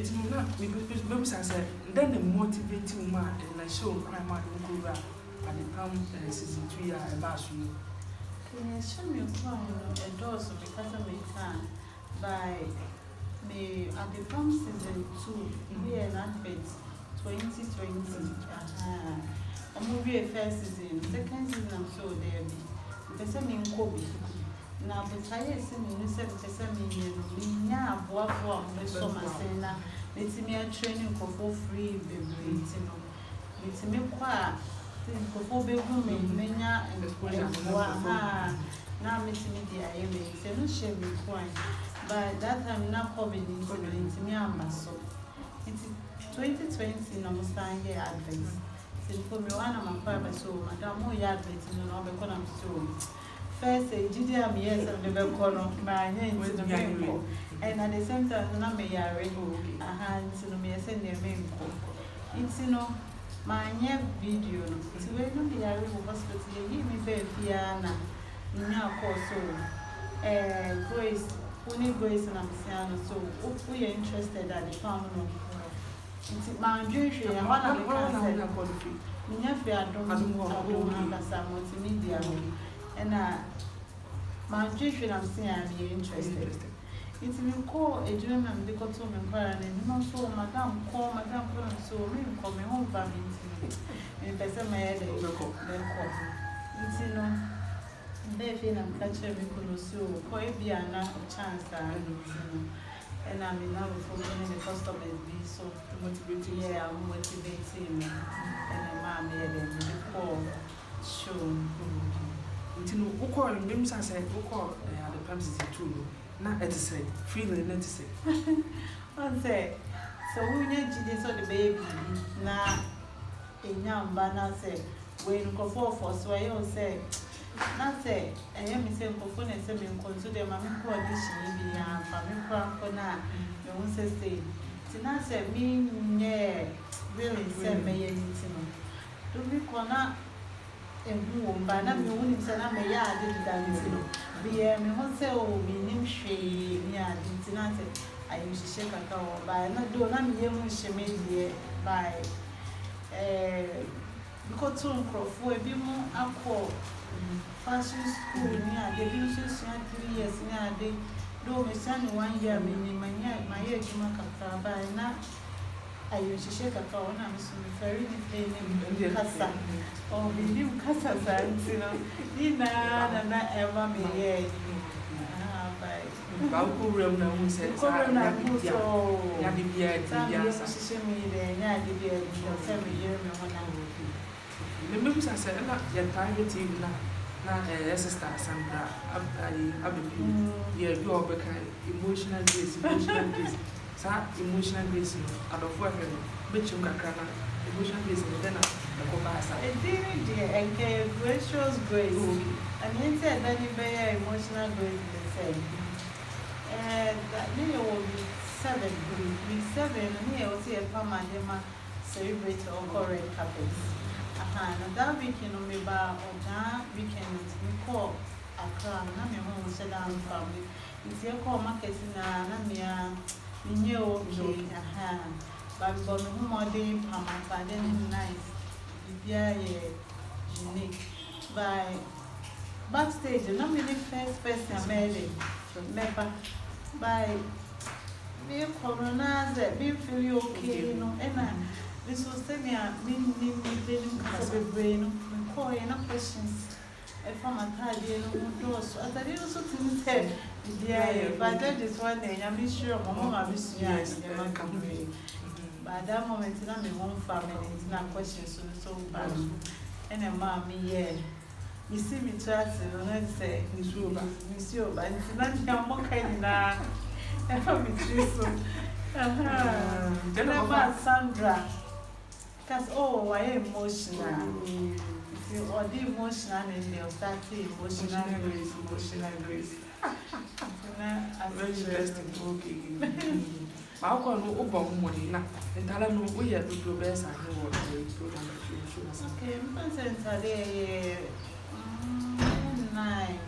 It's not because I said, then the motivating man and I show crime out in Kura and the palm season 3 years about you. Show me a dose of the Catholic by me Adepam season 2 we an advent 2020. A movie first season, second season I'm sure there be. The same in Kobe. Now, but I say, you said the same in ya, bois, so my saying, it's me a training for free, baby. It's me qua, for baby, mania, and the now meeting me the IMA, say no shame be fine. But that time not coming into me, I'm so. It's 2020, no stand here advance. For me, one of my father, so Madame Moyard, and all the column so. First, GDM, yes, and the Belcono, my name is the main. And at the same time, I'm a yard, a hand to me, send their main call. It's my video. It's when you are in hospital, you give me baby piano. Now, course, so Grace, only Grace and I'm saying, so if we are interested at the family. It's my dream, and one of the concept. Minyafi Adom multimedia. And my dream, I'm saying, I'm interested. It's been called a German because to me, and also Madame call Madame so me call me home family. In person, my head, it's Baby, I'm catching me so quite be a chance and I'm in love for the customers be so motivating. Yeah, I'm motivating and a mom here the call show. You know, who call him, I said, who call the pumps too. Not at the same, feeling let say. One say, so we need to so the baby now a young banner say, when you go for so I will say, not say, I am saying for phone and send me consider my condition be a family for now. You won't say, to not say me, yeah, really send me anything. Do we cannot and by not me winning send I'm a yard did that. Be a me won't say, oh, me name she, yeah, didn't I used to shake a cow by not do not be able to made by because soon for a bit more up fashion school near the uses 3 years near the do me son 1 year, meaning my year to by now. I used to shake a cow and I'm so very playing Casa or the new Casa, you know, Nina and not ever me. Bauku room now who said, Corona, so Yadi Maybe I said, you're private team now, sister Sandra, Adepam, yeah, you are emotional grace, emotional grace, out of work, bitch, emotional grace, and then the Cobasa. A dear and gracious grace, and he said that you bear emotional grace the same. And that year will be 7, and here will see a Pamadema celebrate or correct couples. And that weekend, on me bar or that weekend, we call a crown, and your home set down family. It's your call market in Namia, in your okay, but we got no more day, Pama, but then nice, very unique. By backstage, not many first person made it, remember, by me coronas that me feel okay, you know, and this was telling me, brain, call no questions. If I'm a tired, you know, doors. As I didn't also think, yeah, but that is one day I'm sure my mom is yes, by that moment, I'm in one family, it's not questions so bad. And a mommy, yeah. You see me try to say, Monsieur, but it's not more kind now. I found it so. Then about Sandra. Because, oh, I am emotional. You are the emotional and the authority, emotional grace. I'm very interesting. Okay. I'll call no open money now. And tell them we have to do best and know what the program shows. Okay, I'm going to say 9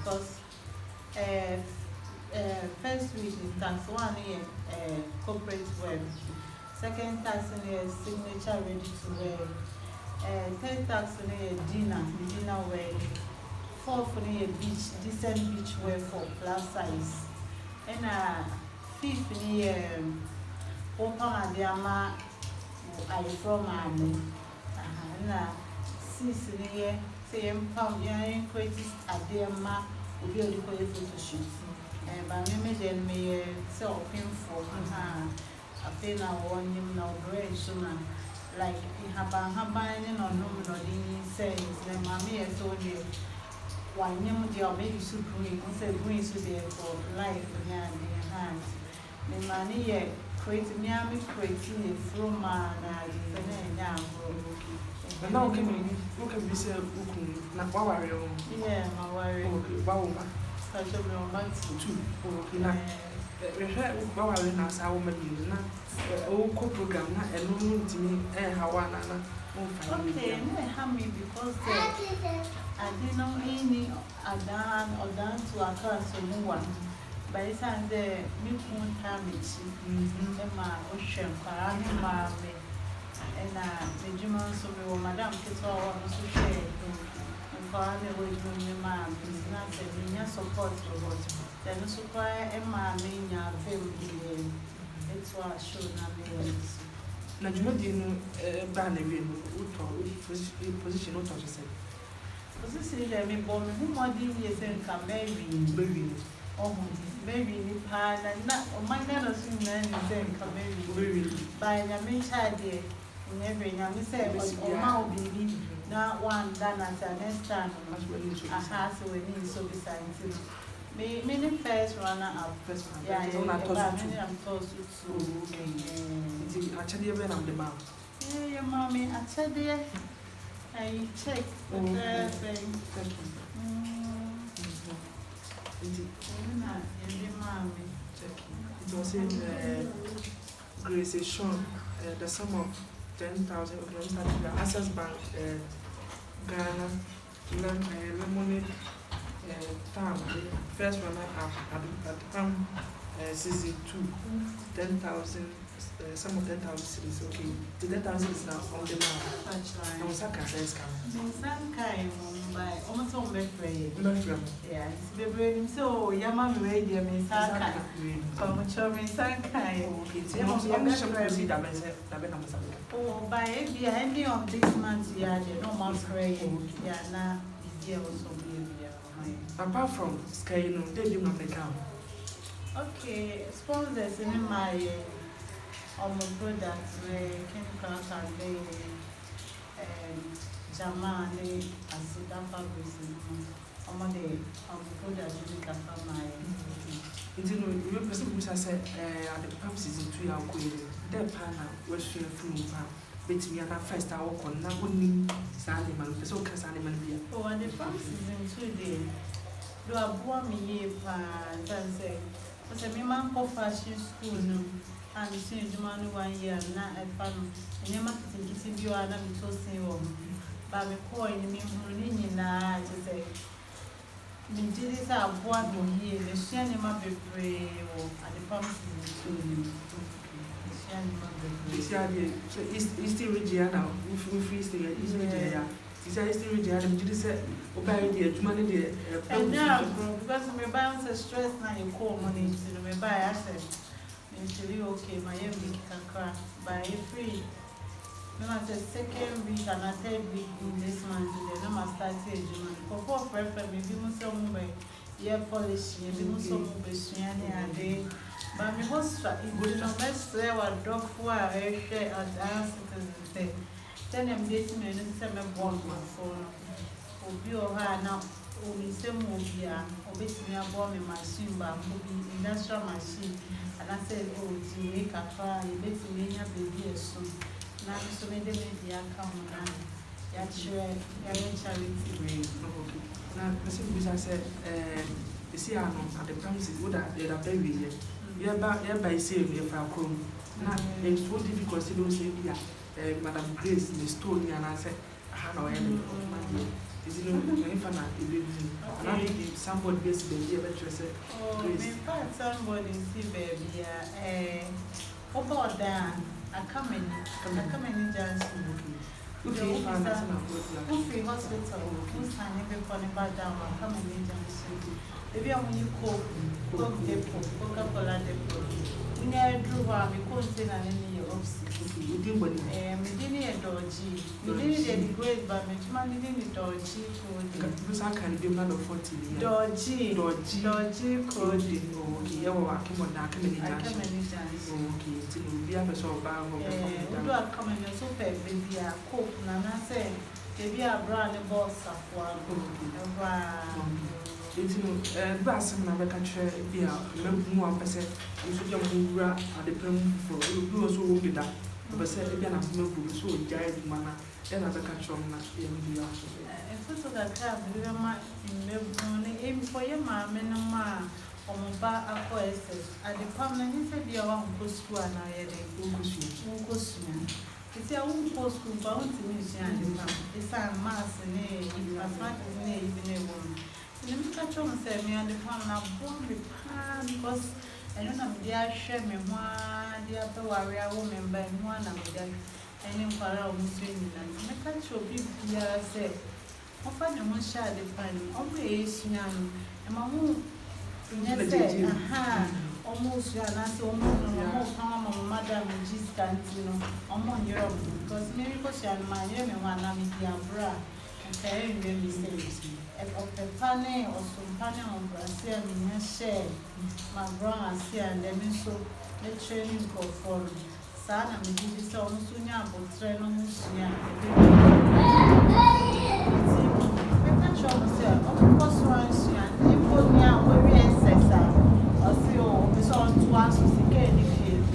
because first week is tax one year corporate wear. Second tax is signature ready to wear. Third tax is dinner wear. Fourth is beach, decent beach wear for plus size. And fifth is open Adema I from Adom. And sixth is say pound young creative Adema will be able to photo shoot. But me then me so painful. I feel now one him now great sooner. Like in Haban or no says the mammy has told you why name the baby soup green, say green so there for life behind their hands. The money create me, I'm creating a from man and but now can be said, not worry. Yeah, my worry. Okay, wow. I shall be on back Two. Okay, now. Báwa rẹ̀ náà sáwọ́ mẹ́rin yìí náà owó kó program náà ẹ̀nu ní ti ní hawa nana wọ́n fà yín níbi. Okay, no, I have me because I didn't know any Adom to Accra so no one. By the time the new moon time is my ocean, my and the German so we were Madame Kittle also share. And for me, we do my business and your support for what. Then supply Emma mean your family. It's what I should not be. Na dwuma di no ba na wie no utọ position utọ se. Position dey me born me who more dey here say nka baby. Oh, baby ni pa na o man na so na ni say nka baby. By na me child there. Never na me say o ma o baby na one done at next time. Aha so we need so beside it. Many first runner up. Yeah, I'm told to. Actually, when I'm the mom. Yeah, mommy, actually, I check the thing. It was in Grace Sean, the sum of 10,000 of the Access Bank, Ghana, Lemonade. First runner up Adepam season 2, 10,000, some of 10,000 cities. Okay, the 10,000 is now on the map. I was a cassette coming. Some kind by almost on my friend. Yeah, it's the brain. So, Yama radio means Saka. From Chomi Sankai. It's almost a oh, by every handy on this month, yeah, no more praying. Yeah, now it's here also be. Apart from Sky, no, they do not account. Okay, sponsors in my products where chemicals are very Jamani and Sudan fabrics on the products you can find my. You know, you person who said at the pump season 2 are going. Their partner was free from bet me and first I walk on now only Sandy man, so can Sandy man be. Oh, and the pump season 2 day. Do a boy me and say, but a man for fashion school no, and you see Jumani 1 year not a fan, and you must think you are not so same. But me coin me running na to say, me did this a boy here, the shiny map be brave, and the pump season 2. So it's still Regina, if we still is Regina. He said, still Regina, you said, obey the money there. And now, because my balance is stress now, you call money to me buy. I said, okay, my big can crack by free. No, at the second week and a third week in this month, the number started June. For preference, maybe some by year polish, maybe some by day. But me was it would not best say what dog for a share at dance to say. Then I'm dating me and send me born my phone. Obi or her now, only some mobile, obey me a bomb in machine, but industrial machine. And I said, oh, to make a fire, you bet me a baby soon. Now, so many media come on. Yachre, charity. Now, the same said, you see, I'm at the premises, what are they baby here? By saying if I come. Now, it's so difficult to say, yeah, Madam Grace, the story, and I said, I had no Is it no infana and I need somebody based baby a better say. Oh, in fact, somebody see baby, about that, I come in Johnson. Okay, Free hospital, who's signing before the bad down, I come in Johnson. Maybe when you cook depot, Coca-Cola depot. We never drew one because they are in your office. We didn't a dodgy. We didn't great, but my didn't dodgy code. Because I can do not 40. Dodgy code. Okay, you're working on that community. Okay, to be a person of Bang. You are coming so bad, baby. I cook, Nana said, baby, I brought a boss of one. It's no Bassam Navacature, dear, more percent. You should jump at the prim for you also will be that. But said again, I'm no good, so giant manner, then I catch on the house. And first of that, we are my aim for your mamma and ma or bar acquaintances. Adepam, and he said, you are on post school and I had a focus. It's your own post school bound to me, it's a mass and a mass and even a woman. Let me catch on and say, me and the farm now born with pan because I don't know, dear, share me one, dear, warrior woman, by one of them, and in Parao, Muslim, and I catch your big dear say, often you must share the pan, always young, and my mom, almost your answer, almost Madame G's Cantino, almost Europe, because maybe because you are my young one, I'm dear bra. Very mistakes. Of the panel or some panel on Brazil, I share my brown and then so the training for Sana, we did this almost soon, but train almost soon. I'm not sure myself, of course, once you put me out where we or see, oh, we saw 2 hours to see any field.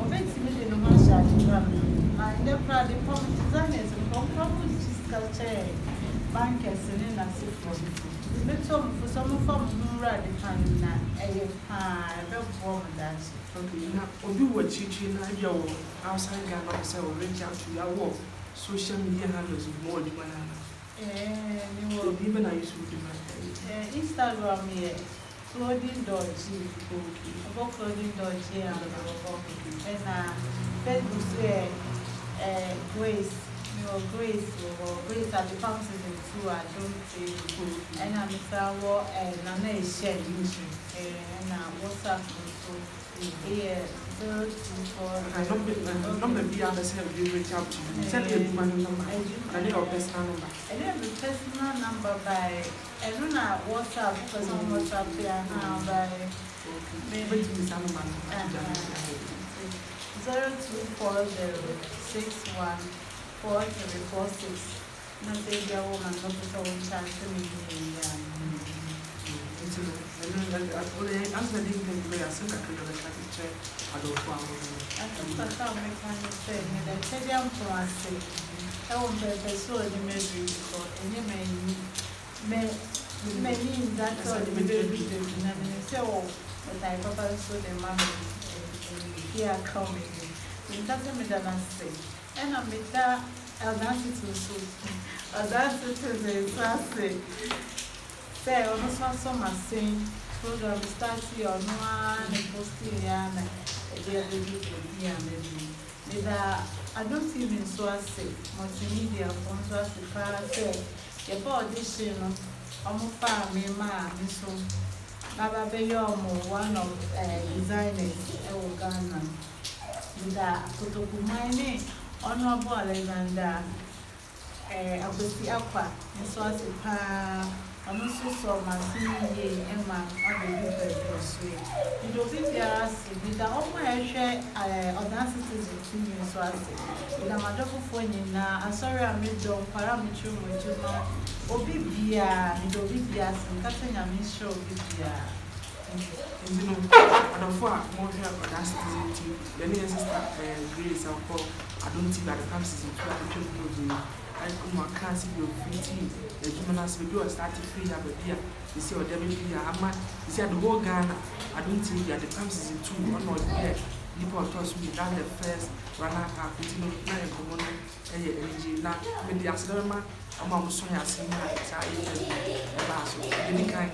Or makes me the man, and they're proud of the designers and probably culture. Bankers and a city. Let's hope for some form of radical that. Okay, now, or do what teaching your outside gun officer will reach out to your work. Social media handles more than even I used to do my Instagram here. Clothing dodgy, about clothing dodgy, and Facebook say, Grace. Grace at the farm season 2, I don't say, and I'm a and I'm a shed, and what's up? Here, 024. I don't be able to reach out to you. Send me my number. I need your personal number. I need a personal number by, I don't know what's up, because I'm what's up there now by maybe 024061. 4346. Not say the woman, not the own chance to me. I answer the way I think I could have check. I don't know. I think that's how I can say that I tell them for us. I won't be the soul of the maybe for any may mean that's all the baby so, but I probably saw the mammy here coming. It doesn't mean that I say. And I'm with that, I'll dance it to so. I'll dance it to the classic. Say, almost one summer saying, program starting on one and posting and the other day, maybe. I don't even so I say, multimedia, from so I say, the audition, almost 5 me, ma, so. Baba Bayomo, one of designers, Ghana. With that, Kotokumane. Honorable Alexander, I was the aqua, and so as a pa, and also saw my senior Emma on the river. You don't think there are with the open share audacities of 2 years. So I say, with a madame for you now, I'm sorry I made your parameter with you now. Obibia, Midobibia, and Catherine, I'm sure Obibia. You know, and for more audacity, the near sister Grace or Paul, I don't think that the camp season 2 I can't see your 15. The human has to do a starting free have a beer. You see, or Debbie, you see, the whole Ghana. I don't think that the camp season 2 or not yet. nipa toss me that the first runner up into na e komo no energy na me di asere ma ama mo so ya se na sa e ba so any kind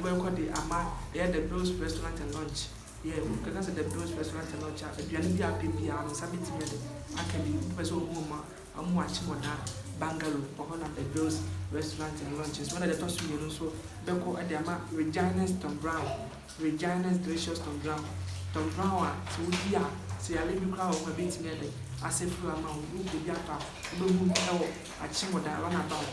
we call the ama the Bill's restaurant and lunch. Yeah, because the Bill's restaurant and lunch aduane bi apia no sabeti me de akabi person who ma am watching on that bungalow or on the Bill's restaurant and lunches. One of the toss me no so beko e the ama Regina's Tom Brown, Regina's delicious Tom Brown. Tom Brown so we are say I live crowd of beti me de asefru ama wo bi ata wo bu ewo achimoda run about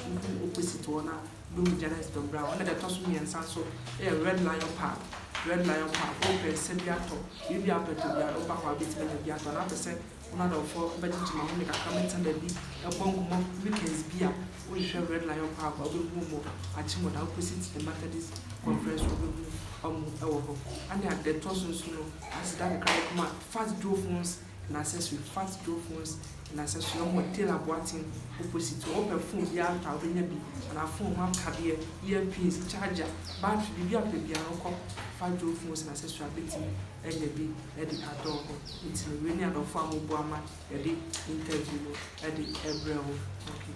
opposite one Blue Janus Tom Brown, one of the toss me and Sanso, a red lion park, open, Sebiato, you be up to the upper bit of the Yato, and after said, one out of 4 budget to my make a comment and be a bongo weekends beer, we shall red lion park, or will move Achimoda opposite the Methodist conference room, and they had the tossons, as that come out, fast drove phones and accessory, fast drove phones. And I said, she don't tell her what in opposite to open phone, the out of and a phone, one career, earpiece, charger, battery, be up the piano, 5 drove phones and accessory ability, and the be at the Adom. It's a rainy and a farm of Bama, at the interview, at the Adepam. Okay.